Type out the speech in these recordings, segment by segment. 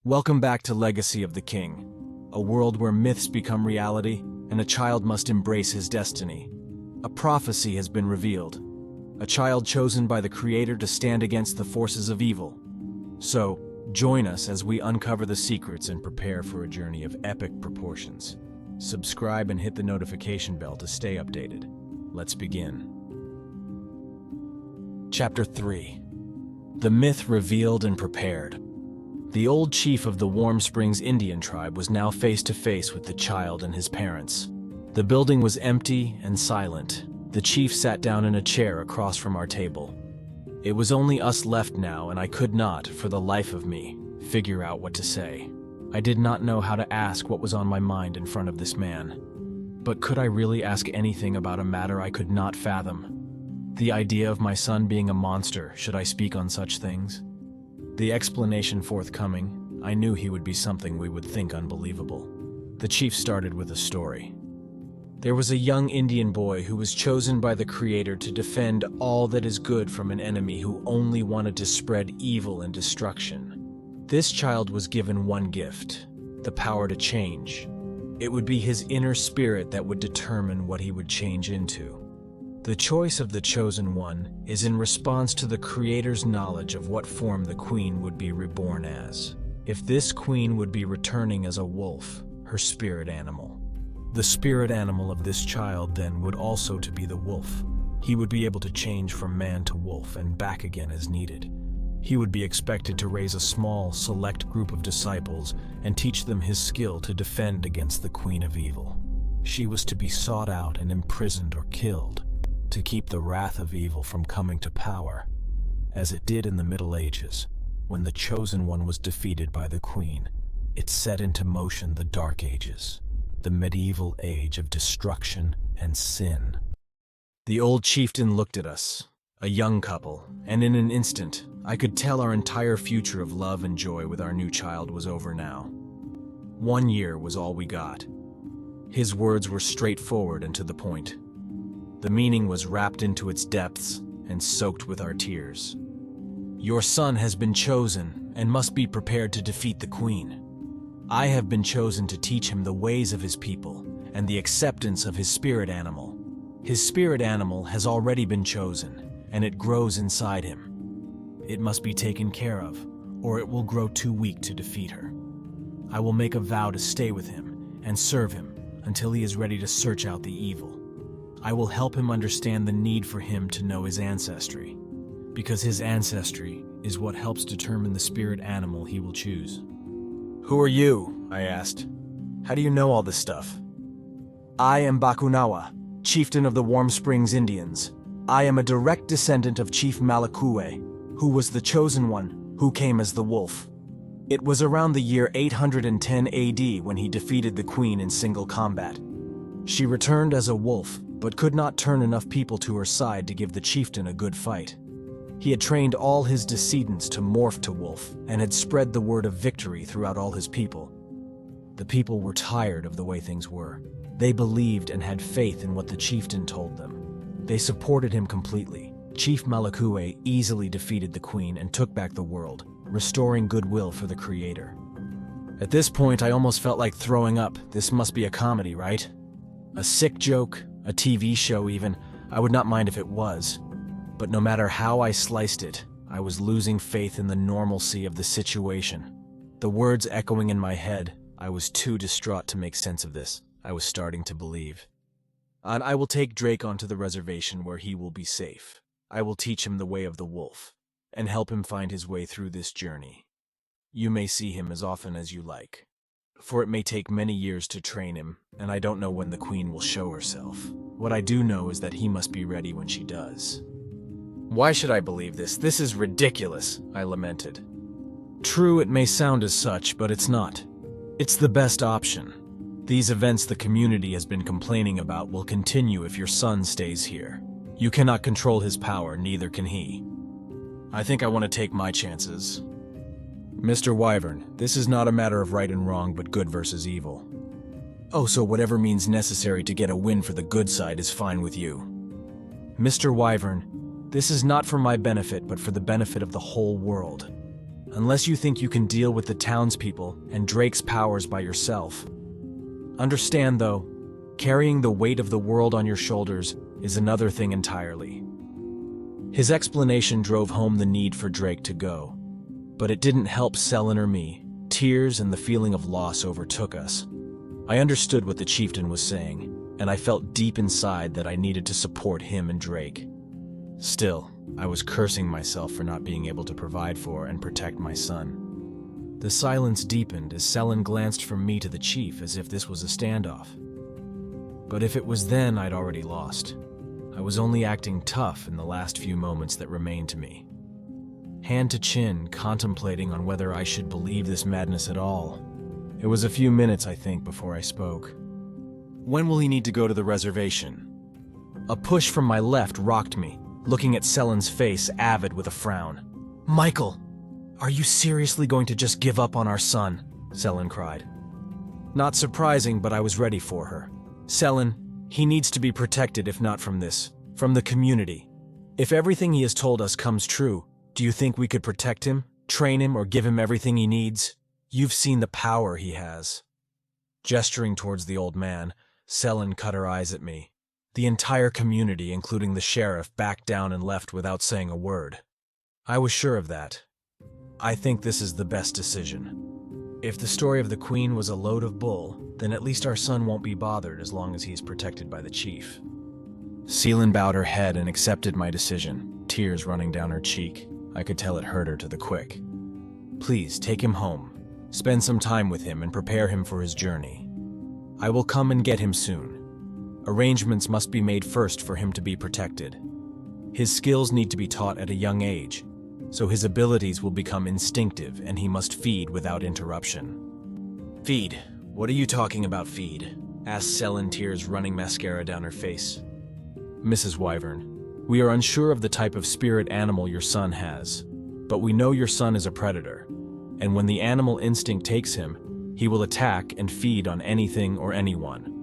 Welcome back to Legacy of the King, a world where myths become reality and a child must embrace his destiny. A prophecy has been revealed, a child chosen by the Creator to stand against the forces of evil. So, join us as we uncover the secrets and prepare for a journey of epic proportions. Subscribe and hit the notification bell to stay updated. Let's begin. Chapter 3. The Myth Revealed and Prepared. The old chief of the Warm Springs Indian tribe was now face to face with the child and his parents. The building was empty and silent. The chief sat down in a chair across from our table. It was only us left now, and I could not, for the life of me, figure out what to say. I did not know how to ask what was on my mind in front of this man. But could I really ask anything about a matter I could not fathom? The idea of my son being a monster, should I speak on such things? The explanation forthcoming, I knew he would be something we would think unbelievable. The chief started with a story. There was a young Indian boy who was chosen by the Creator to defend all that is good from an enemy who only wanted to spread evil and destruction. This child was given one gift, the power to change. It would be his inner spirit that would determine what he would change into. The choice of the chosen one is in response to the Creator's knowledge of what form the queen would be reborn as. If this queen would be returning as a wolf, her spirit animal. The spirit animal of this child then would also to be the wolf. He would be able to change from man to wolf and back again as needed. He would be expected to raise a small, select group of disciples and teach them his skill to defend against the queen of evil. She was to be sought out and imprisoned or killed, to keep the wrath of evil from coming to power, as it did in the Middle Ages, when the chosen one was defeated by the queen. It set into motion the Dark Ages, the medieval age of destruction and sin. The old chieftain looked at us, a young couple, and in an instant, I could tell our entire future of love and joy with our new child was over now. 1 year was all we got. His words were straightforward and to the point. The meaning was wrapped into its depths and soaked with our tears. Your son has been chosen and must be prepared to defeat the queen. I have been chosen to teach him the ways of his people and the acceptance of his spirit animal. His spirit animal has already been chosen, and it grows inside him. It must be taken care of, or it will grow too weak to defeat her. I will make a vow to stay with him and serve him until he is ready to search out the evil. I will help him understand the need for him to know his ancestry, because his ancestry is what helps determine the spirit animal he will choose. Who are you? I asked. How do you know all this stuff? I am Bakunawa, chieftain of the Warm Springs Indians. I am a direct descendant of Chief Malakuwe, who was the chosen one, who came as the wolf. It was around the year 810 AD when he defeated the queen in single combat. She returned as a wolf, but could not turn enough people to her side to give the chieftain a good fight. He had trained all his descendants to morph to wolf and had spread the word of victory throughout all his people. The people were tired of the way things were. They believed and had faith in what the chieftain told them. They supported him completely. Chief Malakuwe easily defeated the queen and took back the world, restoring goodwill for the Creator. At this point, I almost felt like throwing up. This must be a comedy, right? A sick joke? A TV show even, I would not mind if it was. But no matter how I sliced it, I was losing faith in the normalcy of the situation. The words echoing in my head, I was too distraught to make sense of this. I was starting to believe. And I will take Drake onto the reservation where he will be safe. I will teach him the way of the wolf, and help him find his way through this journey. You may see him as often as you like, for it may take many years to train him, and I don't know when the queen will show herself. What I do know is that he must be ready when she does. Why should I believe this? This is ridiculous, I lamented. True, it may sound as such, but it's not. It's the best option. These events the community has been complaining about will continue if your son stays here. You cannot control his power, neither can he. I think I want to take my chances. Mr. Wyvern, this is not a matter of right and wrong, but good versus evil. Oh, so whatever means necessary to get a win for the good side is fine with you. Mr. Wyvern, this is not for my benefit, but for the benefit of the whole world. unless you think you can deal with the townspeople and Drake's powers by yourself. Understand, though, carrying the weight of the world on your shoulders is another thing entirely. His explanation drove home the need for Drake to go, but it didn't help Celen or me. Tears and the feeling of loss overtook us. I understood what the chieftain was saying, and I felt deep inside that I needed to support him and Drake. Still, I was cursing myself for not being able to provide for and protect my son. The silence deepened as Celen glanced from me to the chief as if this was a standoff. But if it was then, I'd already lost. I was only acting tough in the last few moments that remained to me. Hand to chin, contemplating on whether I should believe this madness at all. It was a few minutes, I think, before I spoke. When will he need to go to the reservation? A push from my left rocked me, looking at Celen's face, avid with a frown. Michael, are you seriously going to just give up on our son? Celen cried. Not surprising, but I was ready for her. Celen, he needs to be protected, if not from this, from the community. If everything he has told us comes true, do you think we could protect him, train him, or give him everything he needs? You've seen the power he has. Gesturing towards the old man, Celen cut her eyes at me. The entire community, including the sheriff, backed down and left without saying a word. I was sure of that. I think this is the best decision. If the story of the queen was a load of bull, then at least our son won't be bothered as long as he's protected by the chief. Celen bowed her head and accepted my decision, tears running down her cheek. I could tell it hurt her to the quick. Please, take him home. Spend some time with him and prepare him for his journey. I will come and get him soon. Arrangements must be made first for him to be protected. His skills need to be taught at a young age, so his abilities will become instinctive and he must feed without interruption. Feed? What are you talking about, feed? Asked Celen, tears running mascara down her face. Mrs. Wyvern, we are unsure of the type of spirit animal your son has, but we know your son is a predator, and when the animal instinct takes him, he will attack and feed on anything or anyone.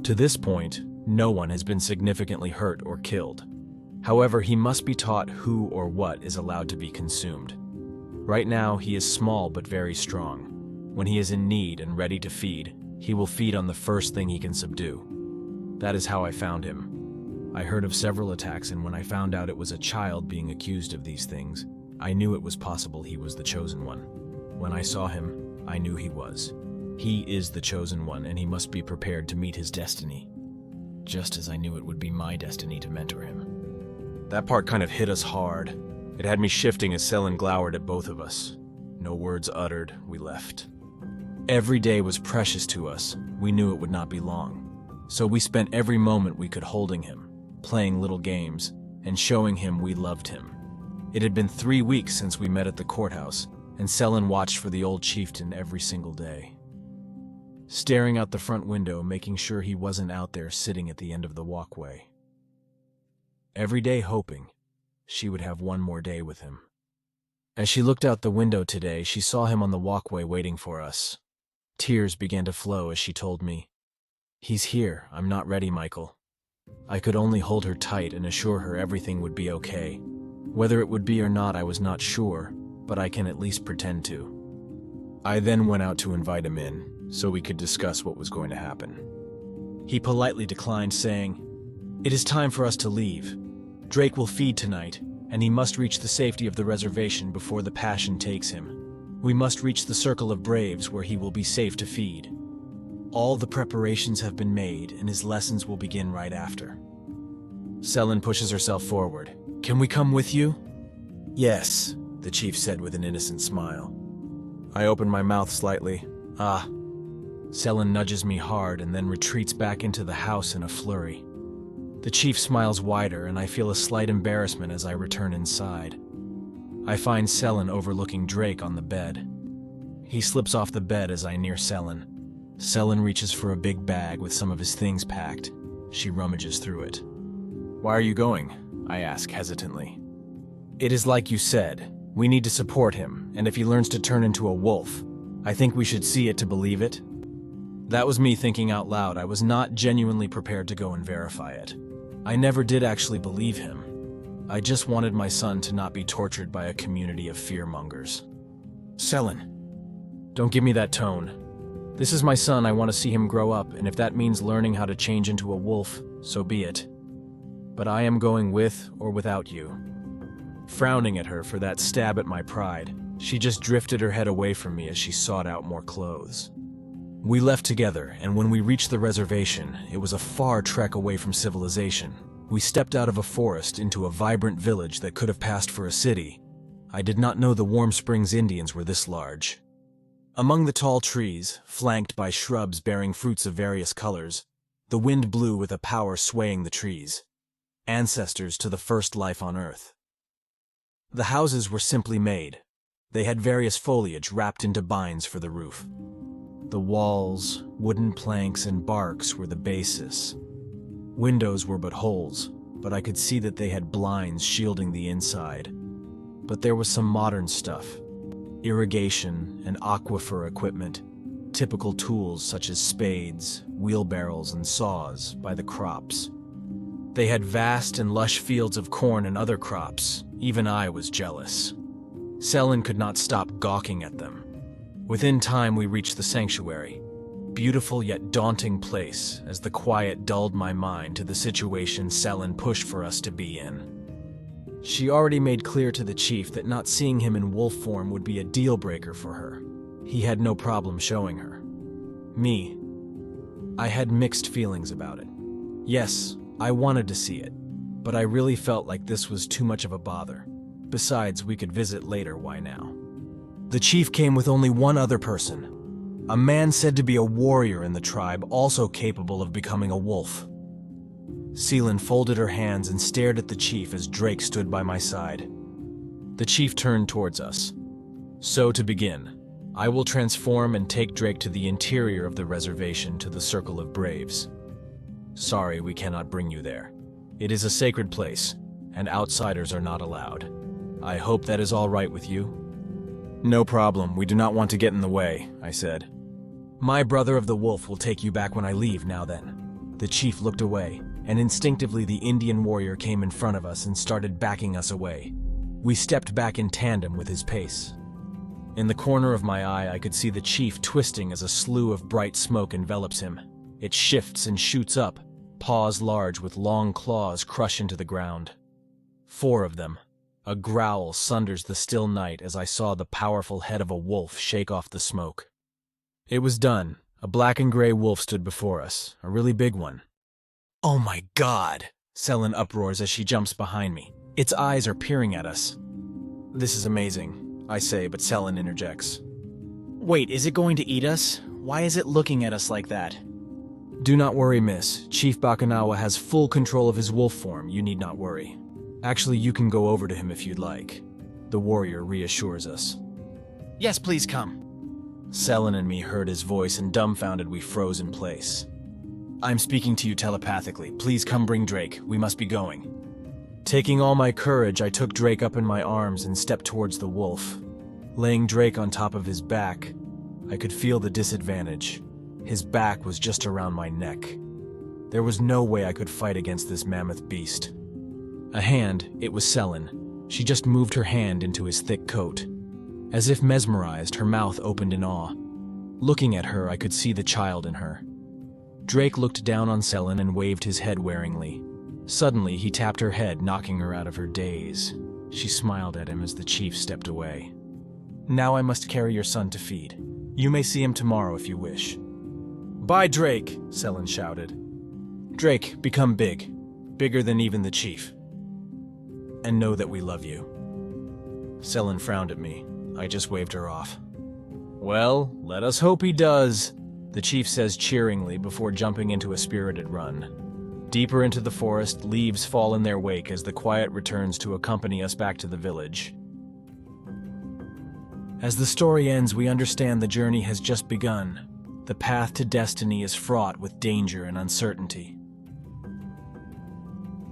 To this point, no one has been significantly hurt or killed. However, he must be taught who or what is allowed to be consumed. Right now, he is small but very strong. When he is in need and ready to feed, he will feed on the first thing he can subdue. That is how I found him. I heard of several attacks, and when I found out it was a child being accused of these things, I knew it was possible he was the chosen one. When I saw him, I knew he was. He is the chosen one, and he must be prepared to meet his destiny. Just as I knew it would be my destiny to mentor him. That part kind of hit us hard. It had me shifting as Celen glowered at both of us. No words uttered, we left. Every day was precious to us. We knew it would not be long. So we spent every moment we could holding him, playing little games, and showing him we loved him. It had been 3 weeks since we met at the courthouse, and Celen watched for the old chieftain every single day. Staring out the front window, making sure he wasn't out there sitting at the end of the walkway. Every day hoping she would have one more day with him. As she looked out the window today, she saw him on the walkway waiting for us. Tears began to flow as she told me, "He's here, I'm not ready, Michael." I could only hold her tight and assure her everything would be okay. Whether it would be or not, I was not sure, but I can at least pretend to. I then went out to invite him in, so we could discuss what was going to happen. He politely declined, saying, "It is time for us to leave. Drake will feed tonight, and he must reach the safety of the reservation before the passion takes him. We must reach the Circle of Braves where he will be safe to feed. All the preparations have been made, and his lessons will begin right after." Celen pushes herself forward. "Can we come with you?" "Yes," the chief said with an innocent smile. I opened my mouth slightly. "Ah." Celen nudges me hard and then retreats back into the house in a flurry. The chief smiles wider, and I feel a slight embarrassment as I return inside. I find Celen overlooking Drake on the bed. He slips off the bed as I near Celen. Celen reaches for a big bag with some of his things packed. She rummages through it. "Why are you going?" I ask hesitantly. "It is like you said. We need to support him, and if he learns to turn into a wolf, I think we should see it to believe it." That was me thinking out loud. I was not genuinely prepared to go and verify it. I never did actually believe him. I just wanted my son to not be tortured by a community of fearmongers. Celen, don't give me that tone. This is my son, I want to see him grow up, and if that means learning how to change into a wolf, so be it. But I am going with or without you. Frowning at her for that stab at my pride, she just drifted her head away from me as she sought out more clothes. We left together, and when we reached the reservation, it was a far trek away from civilization. We stepped out of a forest into a vibrant village that could have passed for a city. I did not know the Warm Springs Indians were this large. Among the tall trees, flanked by shrubs bearing fruits of various colors, the wind blew with a power swaying the trees, ancestors to the first life on Earth. The houses were simply made. They had various foliage wrapped into binds for the roof. The walls, wooden planks, and barks were the basis. Windows were but holes, but I could see that they had blinds shielding the inside. But there was some modern stuff. Irrigation and aquifer equipment, typical tools such as spades, wheelbarrows, and saws by the crops. They had vast and lush fields of corn and other crops. Even I was jealous. Celen could not stop gawking at them. Within time we reached the sanctuary. Beautiful yet daunting place, as the quiet dulled my mind to the situation Celen pushed for us to be in. She already made clear to the chief that not seeing him in wolf form would be a deal-breaker for her. He had no problem showing her. Me, I had mixed feelings about it. Yes, I wanted to see it, but I really felt like this was too much of a bother. Besides, we could visit later, why now? The chief came with only one other person, a man said to be a warrior in the tribe, also capable of becoming a wolf. Celen folded her hands and stared at the chief as Drake stood by my side. The chief turned towards us. So to begin, I will transform and take Drake to the interior of the reservation to the Circle of Braves. Sorry, we cannot bring you there. It is a sacred place, and outsiders are not allowed. I hope that is all right with you? No problem, we do not want to get in the way, I said. My brother of the wolf will take you back when I leave, now then. The chief looked away, and instinctively the Indian warrior came in front of us and started backing us away. We stepped back in tandem with his pace. In the corner of my eye, I could see the chief twisting as a slew of bright smoke envelops him. It shifts and shoots up, paws large with long claws crush into the ground. 4 of them. A growl sunders the still night as I saw the powerful head of a wolf shake off the smoke. It was done. A black and gray wolf stood before us, a really big one. Oh my God! Celen uproars as she jumps behind me. Its eyes are peering at us. This is amazing, I say, but Celen interjects. Wait, is it going to eat us? Why is it looking at us like that? Do not worry, miss. Chief Bakunawa has full control of his wolf form, you need not worry. Actually, you can go over to him if you'd like. The warrior reassures us. Yes, please come. Celen and me heard his voice, and dumbfounded we froze in place. I'm speaking to you telepathically. Please come bring Drake. We must be going. Taking all my courage, I took Drake up in my arms and stepped towards the wolf. Laying Drake on top of his back, I could feel the disadvantage. His back was just around my neck. There was no way I could fight against this mammoth beast. A hand, it was Celen. She just moved her hand into his thick coat. As if mesmerized, her mouth opened in awe. Looking at her, I could see the child in her. Drake looked down on Celen and waved his head waringly. Suddenly, he tapped her head, knocking her out of her daze. She smiled at him as the chief stepped away. Now I must carry your son to feed. You may see him tomorrow if you wish. Bye, Drake, Celen shouted. Drake, become big. Bigger than even the chief. And know that we love you. Celen frowned at me. I just waved her off. Well, let us hope he does, the chief says cheeringly before jumping into a spirited run. Deeper into the forest, leaves fall in their wake as the quiet returns to accompany us back to the village. As the story ends, we understand the journey has just begun. The path to destiny is fraught with danger and uncertainty.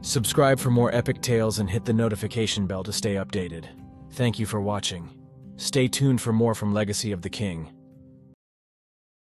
Subscribe for more epic tales and hit the notification bell to stay updated. Thank you for watching. Stay tuned for more from Legacy of the King.